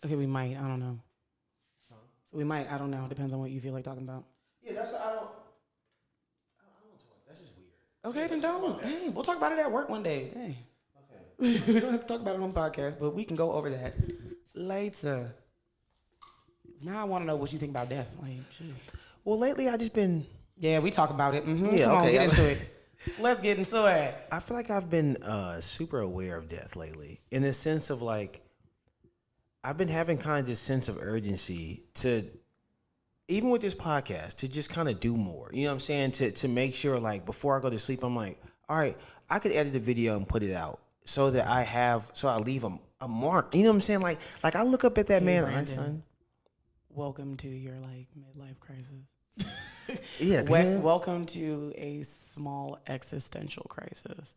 Okay, we might. I don't know. So we might. I don't know. Depends on what you feel like talking about. Yeah, that's I don't. I don't talk. That's just weird. Okay, Yeah, then let's talk don't. about that. Dang, we'll talk about it at work one day. Dang. Okay. We don't have to talk about it on the podcast, but we can go over that later. Now I want to know what you think about death. Like, shit. Well, lately I just been. Yeah, we talk about it. Yeah, Come on, okay, get I'm- into it. Let's get into it. I feel like I've been super aware of death lately, in the sense of like, I've been having kind of this sense of urgency to, even with this podcast, to just kind of do more. You know what I'm saying? To make sure, like, before I go to sleep, I'm like, all right, I could edit the video and put it out so that I leave a mark. You know what I'm saying? Like I look up at that Hey, man Brandon. Einstein. Welcome to your like midlife crisis. Yeah, Welcome to a small existential crisis.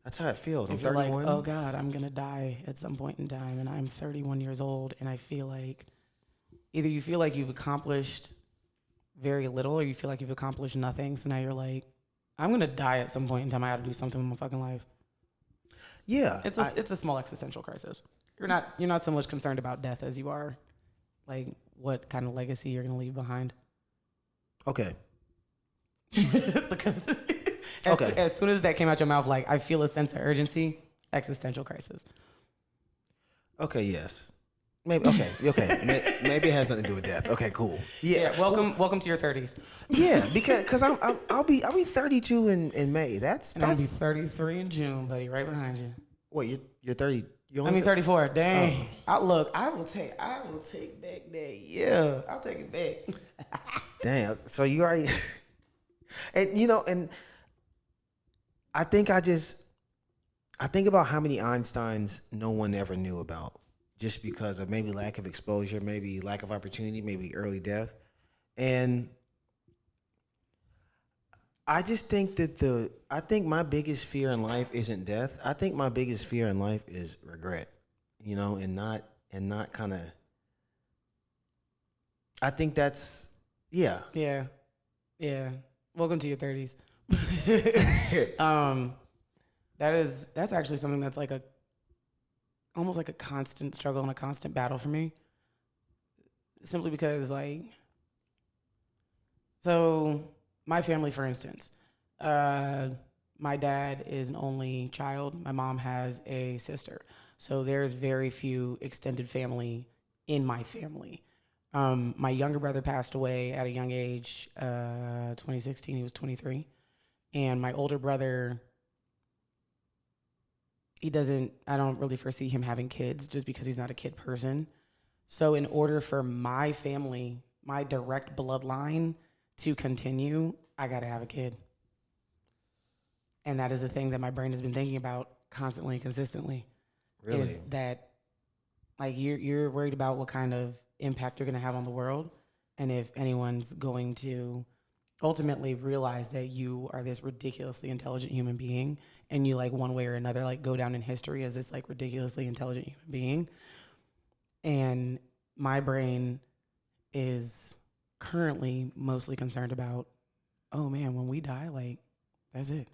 that's how it feels. I'm If you're like, 31. oh God, I'm gonna die at some point in time, and I'm 31 years old, and I feel like either you feel like you've accomplished very little, or you feel like you've accomplished nothing. So now you're like, I'm gonna die at some point in time. I got to do something with my fucking life. Yeah, It's a small existential crisis. You're not so much concerned about death as you are like what kind of legacy you're gonna leave behind. okay. Because as soon as that came out your mouth, like I feel a sense of urgency, existential crisis. Okay, yes. Maybe okay. Maybe it has nothing to do with death. Okay, cool. Yeah. Welcome to your 30s. Yeah, because I'll be 32 in May. That's And I'll be 33 in June, buddy, right behind you. wait, you're 30. You I mean 34. Dang. I will take back that. Yeah, I'll take it back. Damn. So you already and I think about how many Einsteins no one ever knew about, just because of maybe lack of exposure, maybe lack of opportunity, maybe early death. And I just think that I think my biggest fear in life isn't death. I think my biggest fear in life is regret, and not kind of, I think that's, yeah. Yeah. Welcome to your 30s. That's actually something that's like almost like a constant struggle and a constant battle for me. Simply because so my family, for instance, my dad is an only child. My mom has a sister. So there's very few extended family in my family. My younger brother passed away at a young age, 2016, he was 23. And my older brother, I don't really foresee him having kids just because he's not a kid person. So in order for my family, my direct bloodline to continue, I got to have a kid. And that is the thing that my brain has been thinking about constantly and consistently. Really? Is that like you're worried about what kind of impact you're going to have on the world, and if anyone's going to ultimately realize that you are this ridiculously intelligent human being, and you like one way or another like go down in history as this like ridiculously intelligent human being. And my brain is currently mostly concerned about, oh man, when we die, like that's it.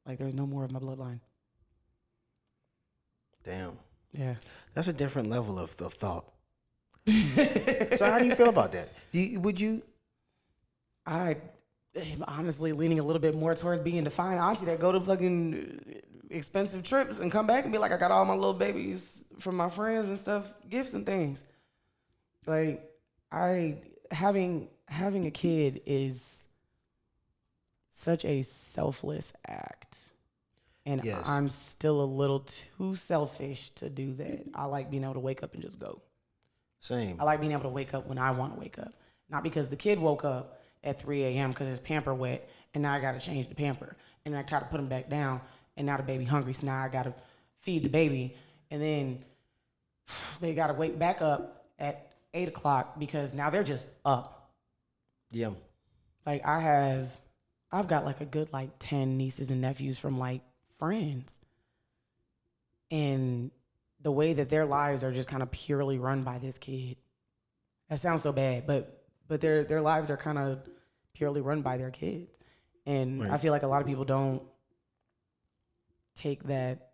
Like there's no more of my bloodline. Damn. Yeah. That's a different level of thought. So how do you feel about that? I am honestly leaning a little bit more towards being defined. Honestly, that go to fucking expensive trips and come back and be like, I got all my little babies from my friends and stuff, gifts and things. Like having a kid is such a selfless act. And Yes. I'm still a little too selfish to do that. I like being able to wake up and just go. Same. I like being able to wake up when I want to wake up. Not because the kid woke up at 3 a.m. because his pamper wet, and now I got to change the pamper. And I try to put him back down, and now the baby hungry, so now I got to feed the baby. And then they got to wake back up at 8 o'clock because now they're just up. Yeah. Like I've got like a good like 10 nieces and nephews from like friends. And the way that their lives are just kind of purely run by this kid. That sounds so bad, but their lives are kind of purely run by their kids. And Right. I feel like a lot of people don't take that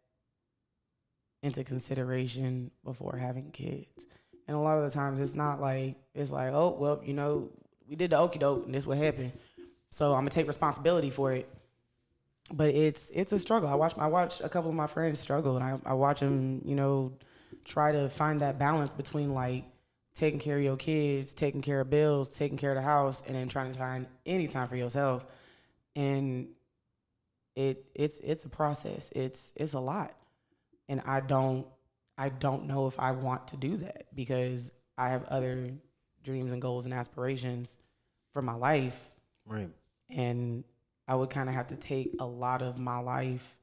into consideration before having kids. And a lot of the times it's not like, it's like, oh, well, you know, we did the okie doke and this what happened. So I'm gonna take responsibility for it. But it's a struggle. I watch a couple of my friends struggle, and I watch them, you know, try to find that balance between like taking care of your kids, taking care of bills, taking care of the house, and then trying to find any time for yourself. And it's a process. It's a lot, and I don't know if I want to do that because I have other dreams and goals and aspirations for my life, Right. and I would kind of have to take a lot of my life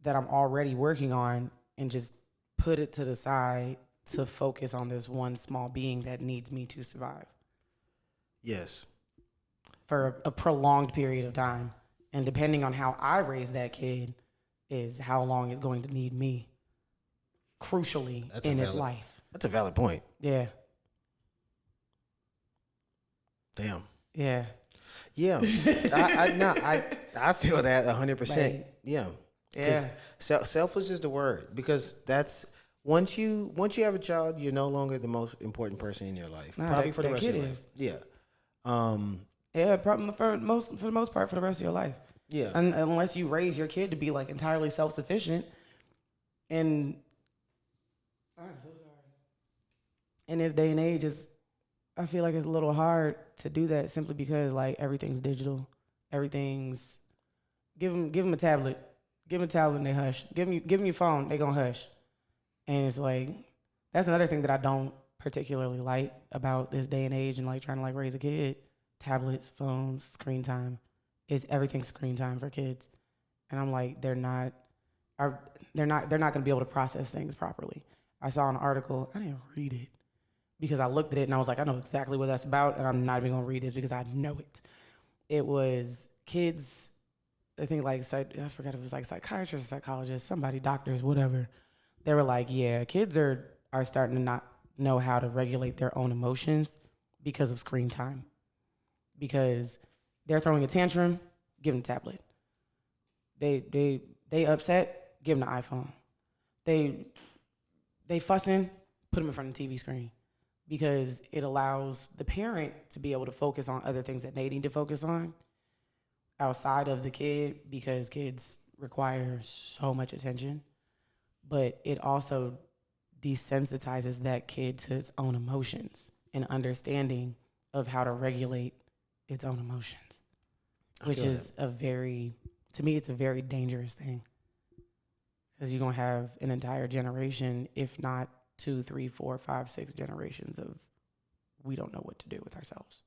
that I'm already working on and just put it to the side to focus on this one small being that needs me to survive Yes. for a prolonged period of time. And depending on how I raise that kid is how long it's going to need me, crucially, That's a in its valid- life. That's a valid point. Yeah. Damn. Yeah. Yeah. I feel that 100%. Like, Yeah. yeah. Selfish is the word, because that's once you have a child, you're no longer the most important person in your life. Nah, Probably that- for the that rest of kid your is. life. Yeah. Yeah, probably for the most part for the rest of your life. Yeah. Unless you raise your kid to be like entirely self-sufficient. And I'm so sorry. In this day and age, I feel like it's a little hard to do that simply because like everything's digital. Everything's give them a tablet. Give them a tablet and they hush. Give them your phone, they gonna hush. And it's like that's another thing that I don't particularly like about this day and age and like trying to like raise a kid. Tablets, phones, screen time. Is everything screen time for kids. And I'm like, they're not gonna be able to process things properly. I saw an article, I didn't read it because I looked at it and I was like, I know exactly what that's about, and I'm not even gonna read this because I know it. It was kids, I think like I forgot if it was like psychiatrists, psychologists, somebody, doctors, whatever. They were like, yeah, kids are starting to not know how to regulate their own emotions because of screen time. Because they're throwing a tantrum, give them a tablet. They upset, give them the iPhone. They fussing, put them in front of the TV screen, because it allows the parent to be able to focus on other things that they need to focus on outside of the kid, because kids require so much attention. But it also desensitizes that kid to its own emotions and understanding of how to regulate its own emotions, which is to me, it's a very dangerous thing, because you're going to have an entire generation, if not 2, 3, 4, 5, 6 generations of we don't know what to do with ourselves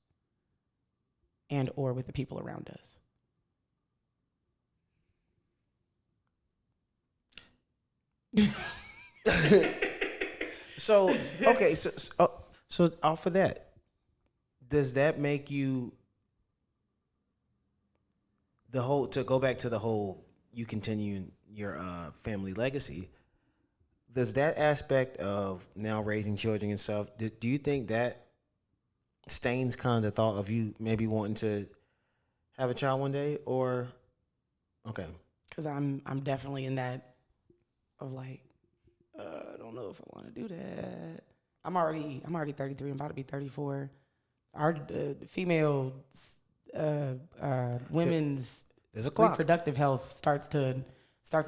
and or with the people around us. So okay, so off of that, does that make you to go back to the whole you continue your family legacy? Does that aspect of now raising children and stuff, do you think that stains kind of the thought of you maybe wanting to have a child one day, or okay? Because I'm definitely in that of like, I don't know if I want to do that. I'm already 33. I'm about to be 34. Our female women's There's a clock. reproductive health starts to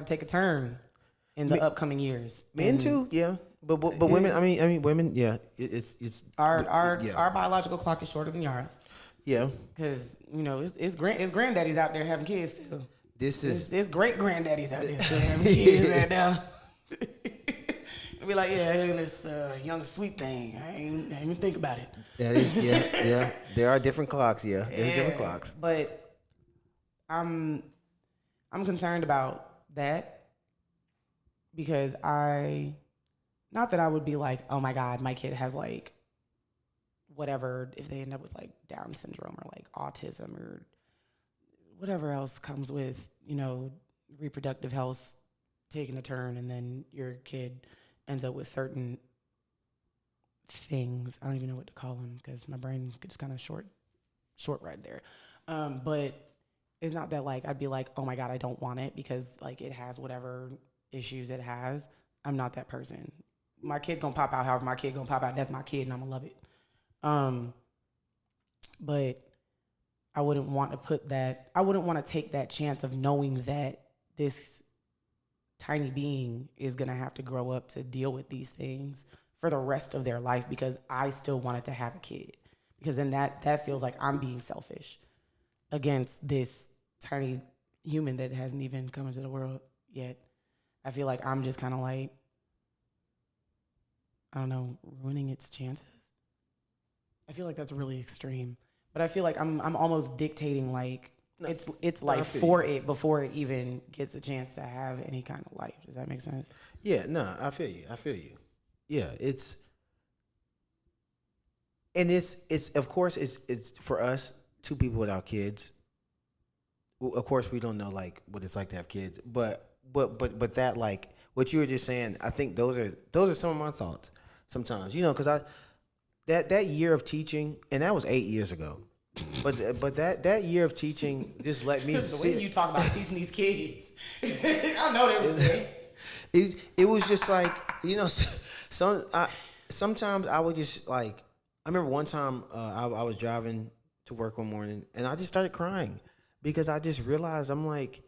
take a turn in the upcoming years. Men And too, yeah. But women, I mean women, yeah. It's our biological clock is shorter than yours, yeah. because you know it's granddaddies out there having kids still. This is It's great granddaddies out there still having kids right now. And be like, yeah, and this young sweet thing. I ain't even think about it. that is yeah. There are different clocks, yeah. There's different clocks. But I'm concerned about that, because not that I would be like, oh my God, my kid has like whatever, if they end up with like Down syndrome or like autism or whatever else comes with, you know, reproductive health taking a turn, and then your kid ends up with certain things. I don't even know what to call them because my brain gets kind of short right there. But it's not that like I'd be like, oh my God, I don't want it because like it has whatever issues it has. I'm not that person. my kid gonna pop out. However, my kid gonna pop out. That's my kid, and I'm gonna love it. But I wouldn't want to put that. I wouldn't want to take that chance of knowing that this tiny being is gonna have to grow up to deal with these things for the rest of their life because I still wanted to have a kid. Because then that feels like I'm being selfish against this tiny human that hasn't even come into the world yet. I feel like I'm just kind of like, I don't know, ruining its chances. I feel like that's really extreme, but I feel like I'm almost dictating like its life for it before it even gets a chance to have any kind of life. Does that make sense? Yeah, no, I feel you. Yeah, it's of course it's for us, two people without kids. Of course, we don't know like what it's like to have kids, but that like what you were just saying, I think those are some of my thoughts sometimes, because that year of teaching, and that was 8 years ago, but that year of teaching just let me the way you talk about teaching these kids, I know they was good. It was just like sometimes I would just like, I remember one time I was driving to work one morning and I just started crying because I just realized I'm like,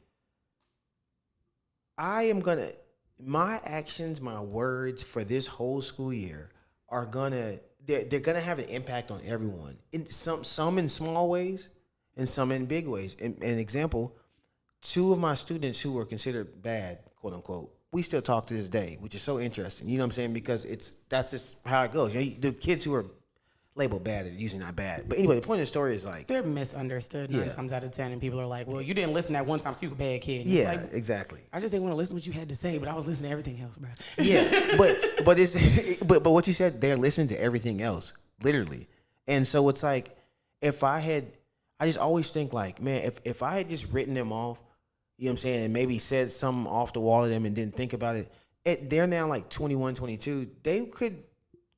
my actions, my words for this whole school year are they're gonna have an impact on everyone. In some in small ways and some in big ways. An example, two of my students who were considered bad, quote unquote, we still talk to this day, which is so interesting. You know what I'm saying? Because that's just how it goes. The kids who are labeled bad are usually not bad. But anyway, the point of the story is like, they're misunderstood 9 times out of 10, and people are like, "Well, you didn't listen that one time, so you a bad kid." And yeah, it's like, exactly. I just didn't want to listen to what you had to say, but I was listening to everything else, bro. Yeah, but what you said, they're listening to everything else, literally. And so it's like, I just always think like, man, if I had just written them off, you know what I'm saying, and maybe said something off the wall to them and didn't think about it, they're now like 21, 22.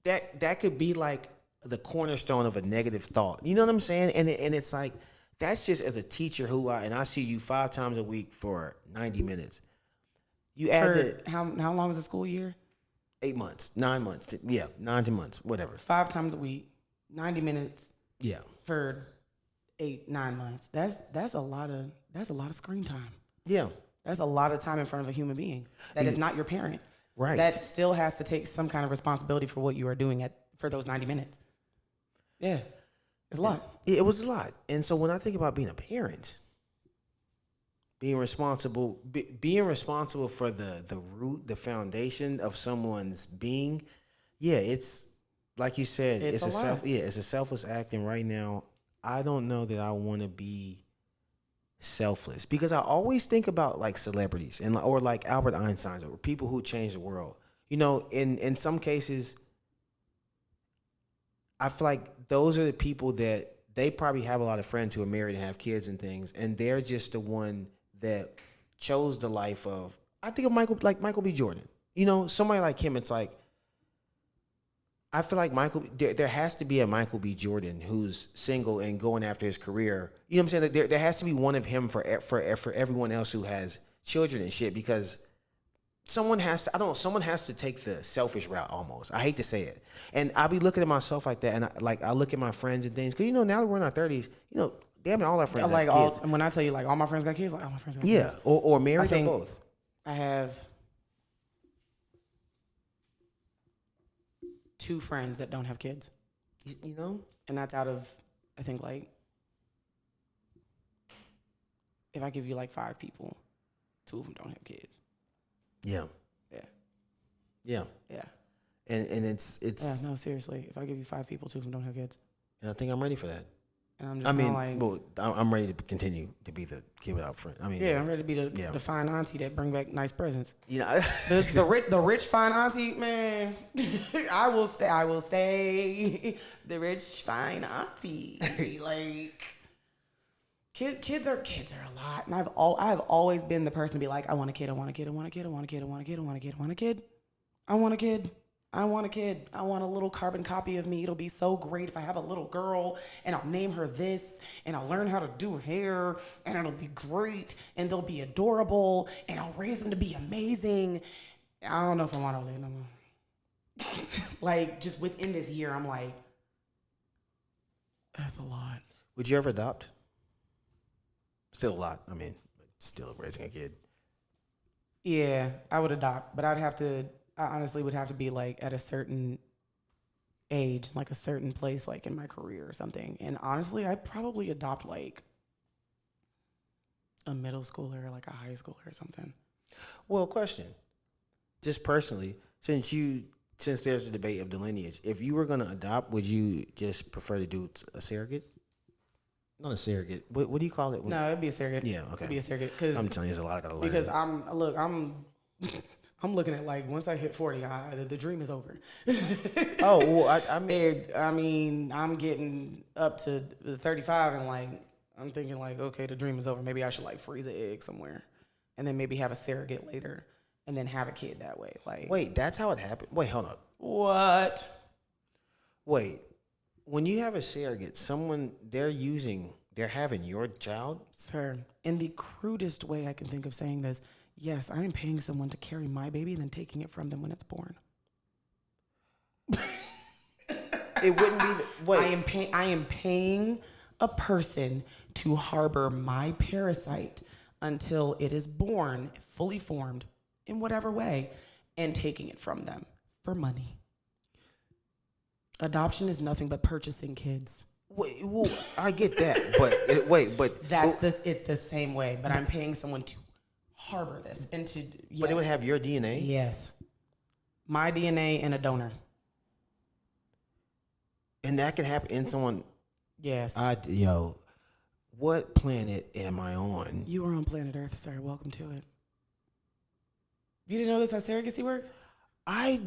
That could be like the cornerstone of a negative thought. You know what I'm saying? And it's like, that's just as a teacher and I see you 5 times a week for 90 minutes. You add how long is the school year? 8 months, 9 months. Yeah, 9 months, whatever. 5 times a week, 90 minutes. Yeah. For 8-9 months. That's a lot of screen time. Yeah. That's a lot of time in front of a human being that is not your parent. Right. That still has to take some kind of responsibility for what you are doing for those 90 minutes. Yeah. It's a lot. It was a lot. And so when I think about being a parent, being responsible for the root, the foundation of someone's being, yeah, it's like you said, it's a selfless act. And right now, I don't know that I want to be selfless because I always think about like celebrities or like Albert Einstein or people who changed the world. In some cases, I feel like those are the people that they probably have a lot of friends who are married and have kids and things, and they're just the one that chose the life of. I think of Michael B. Jordan. Somebody like him. It's like, I feel like there has to be a Michael B. Jordan who's single and going after his career. You know what I'm saying? There has to be one of him for everyone else who has children and shit, because someone has to take the selfish route almost. I hate to say it. And I'll be looking at myself like that, and I look at my friends and things, because now that we're in our 30s, damn it, all our friends have kids. And when I tell you like all my friends got kids, like all my friends got kids. Yeah, or married or both. I have 2 friends that don't have kids. And that's out of, I think, like, if I give you like 5 people, 2 of them don't have kids. Yeah. Yeah. Yeah. Yeah. And it's yeah, no, seriously. If I give you 5 people, 2 of them don't have kids. And I think I'm ready for that. And I'm just I'm ready to continue to be the kid without friends. I'm ready to be the fine auntie that bring back nice presents. The rich fine auntie, man. I will stay the rich fine auntie. Like, kids are a lot, and I've always been the person to be like, I want a kid. I want a kid. I want a kid. I want a kid. I want a kid. I want a kid. I want a kid. I want a kid. I want a kid. I want a little carbon copy of me. It'll be so great if I have a little girl and I'll name her this and I'll learn how to do hair and it'll be great and they'll be adorable and I'll raise them to be amazing. I don't know if I want all that no more. Like, just within this year, I'm like, that's a lot. Would you ever adopt? Still a lot. I mean, still raising a kid. Yeah, I would adopt, but I honestly would have to be like at a certain age, like a certain place, like in my career or something. And honestly, I'd probably adopt like a middle schooler, like a high schooler or something. Well, question. Just personally, since there's a debate of the lineage, if you were gonna adopt, would you just prefer to do a surrogate? Not a surrogate. What do you call it? No, it'd be a surrogate. Yeah, okay. It'd be a surrogate because I'm telling you, there's a lot I gotta learn. because I'm looking at like once I hit 40, the dream is over. Oh, well, I mean, I mean, I'm getting up to 35 and like I'm thinking like, okay, the dream is over. Maybe I should like freeze an egg somewhere, and then maybe have a surrogate later, and then have a kid that way. Like, wait, that's how it happened. Wait, hold up. what? Wait, when you have a surrogate, they're having your child. Sir, in the crudest way I can think of saying this, yes, I am paying someone to carry my baby and then taking it from them when it's born. It wouldn't be. Wait, I am paying a person to harbor my parasite until it is born, fully formed, in whatever way, and taking it from them for money. Adoption is nothing but purchasing kids. wait. Well, I get that, but It's the same way, but I'm paying someone to harbor this and to. Yes. But it would have your DNA. Yes. My DNA and a donor. And that can happen in someone. Yes. What planet am I on? You are on planet Earth, sir. Welcome to it. You didn't know this how surrogacy works? I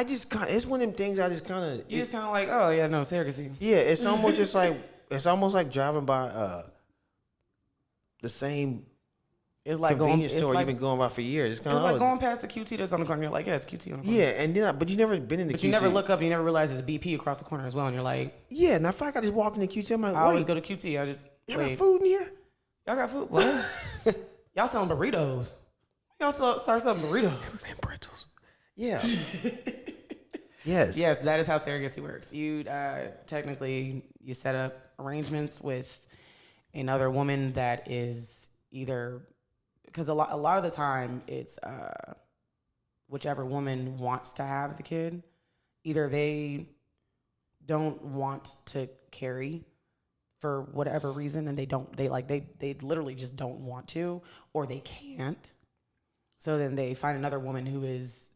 just kind. It's one of them things. I just kind of. You just kind of like, oh yeah, no surrogacy. Yeah, it's almost just like driving by the same It's like convenience store you've been going by for years. It's kind It's of like going past the QT that's on the corner. You're like, yeah, it's QT on the corner. Yeah, and then but you never been in the QT. But you never look up. You never realize there's a BP across the corner as well. And you're like, Yeah, now if I just walk in the QT, I'm like, I always wait, go to QT. I just y'all got wait. food in here? Y'all got food? What? Y'all selling burritos? Y'all start selling burritos? And pretzels. Yeah. Yes. Yes, that is how surrogacy works. You technically you set up arrangements with another woman that is either because a lot of the time it's whichever woman wants to have the kid, either they don't want to carry for whatever reason and they literally just don't want to, or they can't. So then they find another woman who is,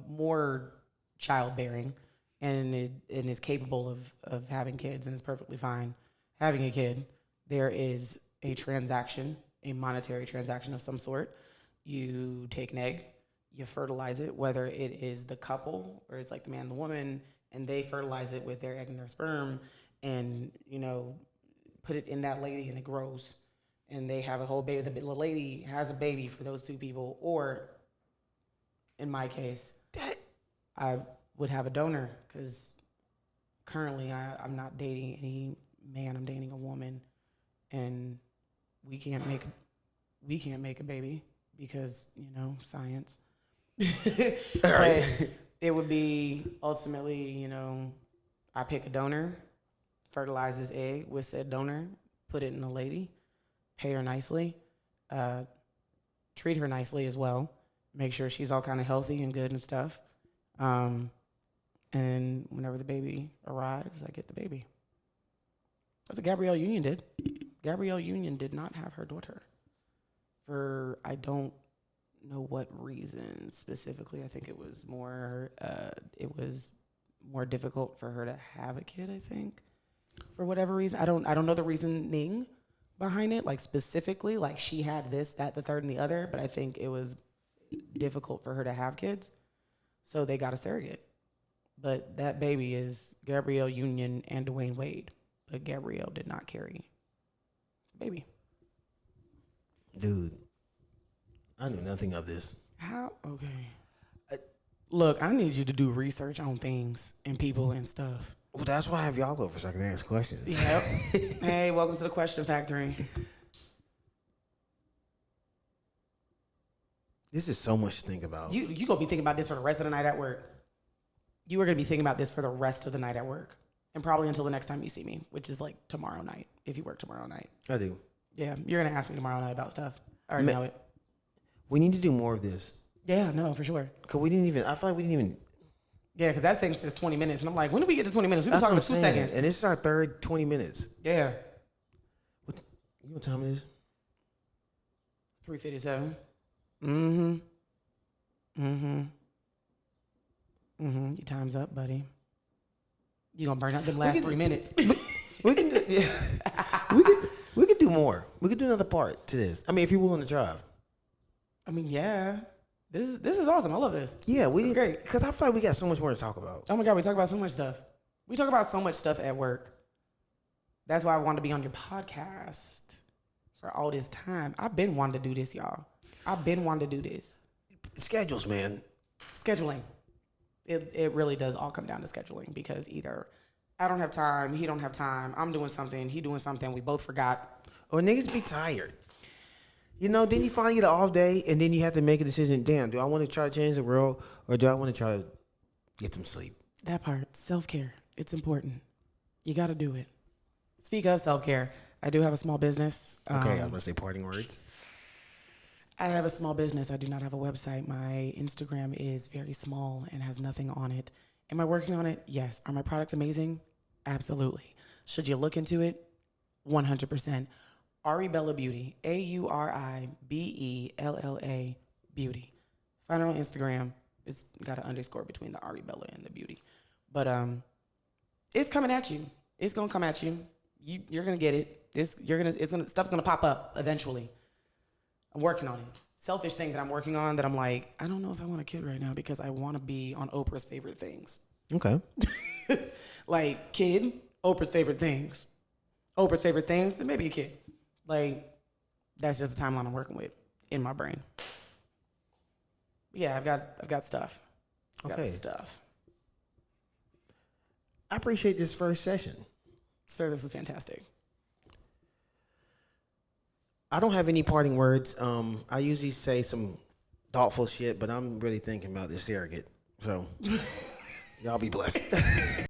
more childbearing and is capable of having kids and is perfectly fine having a kid. There is a transaction, a monetary transaction of some sort. You take an egg, you fertilize it, whether it is the couple or it's like the man and the woman, and they fertilize it with their egg and their sperm and, put it in that lady and it grows. And they have a whole baby. The lady has a baby for those two people. Or, in my case, I would have a donor because currently I'm not dating any man. I'm dating a woman, and we can't make a baby because science. But it would be ultimately I pick a donor, fertilize this egg with said donor, put it in a lady, pay her nicely, treat her nicely as well, make sure she's all kind of healthy and good and stuff. And whenever the baby arrives, I get the baby. That's what Gabrielle Union did. Gabrielle Union did not have her daughter for I don't know what reason specifically. I think it was more difficult for her to have a kid, I think. For whatever reason. I don't know the reasoning behind it, like specifically, like she had this, that, the third, and the other, but I think it was difficult for her to have kids. So they got a surrogate. But that baby is Gabrielle Union and Dwayne Wade. But Gabrielle did not carry baby. Dude, I knew nothing of this. How? Okay. Look, I need you to do research on things and people and stuff. Well, that's why I have y'all over so I can ask questions. Yep. Hey, welcome to the Question Factory. This is so much to think about. You gonna be thinking about this for the rest of the night at work. you are going to be thinking about this for the rest of the night at work, and probably until the next time you see me, which is like tomorrow night, if you work tomorrow night. I do. Yeah, you're going to ask me tomorrow night about stuff. I already know it. We need to do more of this. Yeah, no, for sure. Cause I feel like we didn't even. Yeah, because that thing says 20 minutes, and I'm like, when do we get to 20 minutes? We've been That's talking what for I'm 2 saying. seconds. And this is our third 20 minutes. Yeah. You know what time it is? 3:57. Your time's up, buddy. You gonna burn out them last 3 minutes. We can do, yeah. we could do more. We could do another part to this. I mean, if you're willing to drive. I mean, yeah. This is awesome. I love this. Yeah, It's great. Because I feel like we got so much more to talk about. Oh my God, we talk about so much stuff. We talk about so much stuff at work. That's why I wanted to be on your podcast for all this time. I've been wanting to do this, y'all. I've been wanting to do this. Schedules, man. Scheduling. It really does all come down to scheduling, because either I don't have time, he don't have time, I'm doing something, he doing something, we both forgot. Or niggas be tired. You know, then you finally get an off day, and then you have to make a decision. Damn, do I want to try to change the world, or do I want to try to get some sleep? That part, self-care, it's important. You got to do it. Speak of self-care, I do have a small business. Okay, I was going to say parting words. I have a small business. I do not have a website. My Instagram is very small and has nothing on it. Am I working on it? Yes. Are my products amazing? Absolutely. Should you look into it? 100%. Aribella Beauty. AURIBELLA Beauty. Find her on Instagram. It's got an underscore between the Aribella and the beauty. But it's coming at you. It's gonna come at you. You're gonna get it. Stuff's gonna pop up eventually. I'm working on it. Selfish thing that I'm working on that I'm like, I don't know if I want a kid right now because I want to be on Oprah's favorite things. Okay. Like, kid, Oprah's favorite things. Oprah's favorite things, and maybe a kid. Like, that's just the timeline I'm working with in my brain. Yeah, I've got stuff. I've got stuff. I appreciate this first session. Sir, this is fantastic. I don't have any parting words. I usually say some thoughtful shit, but I'm really thinking about this surrogate. So, y'all be blessed.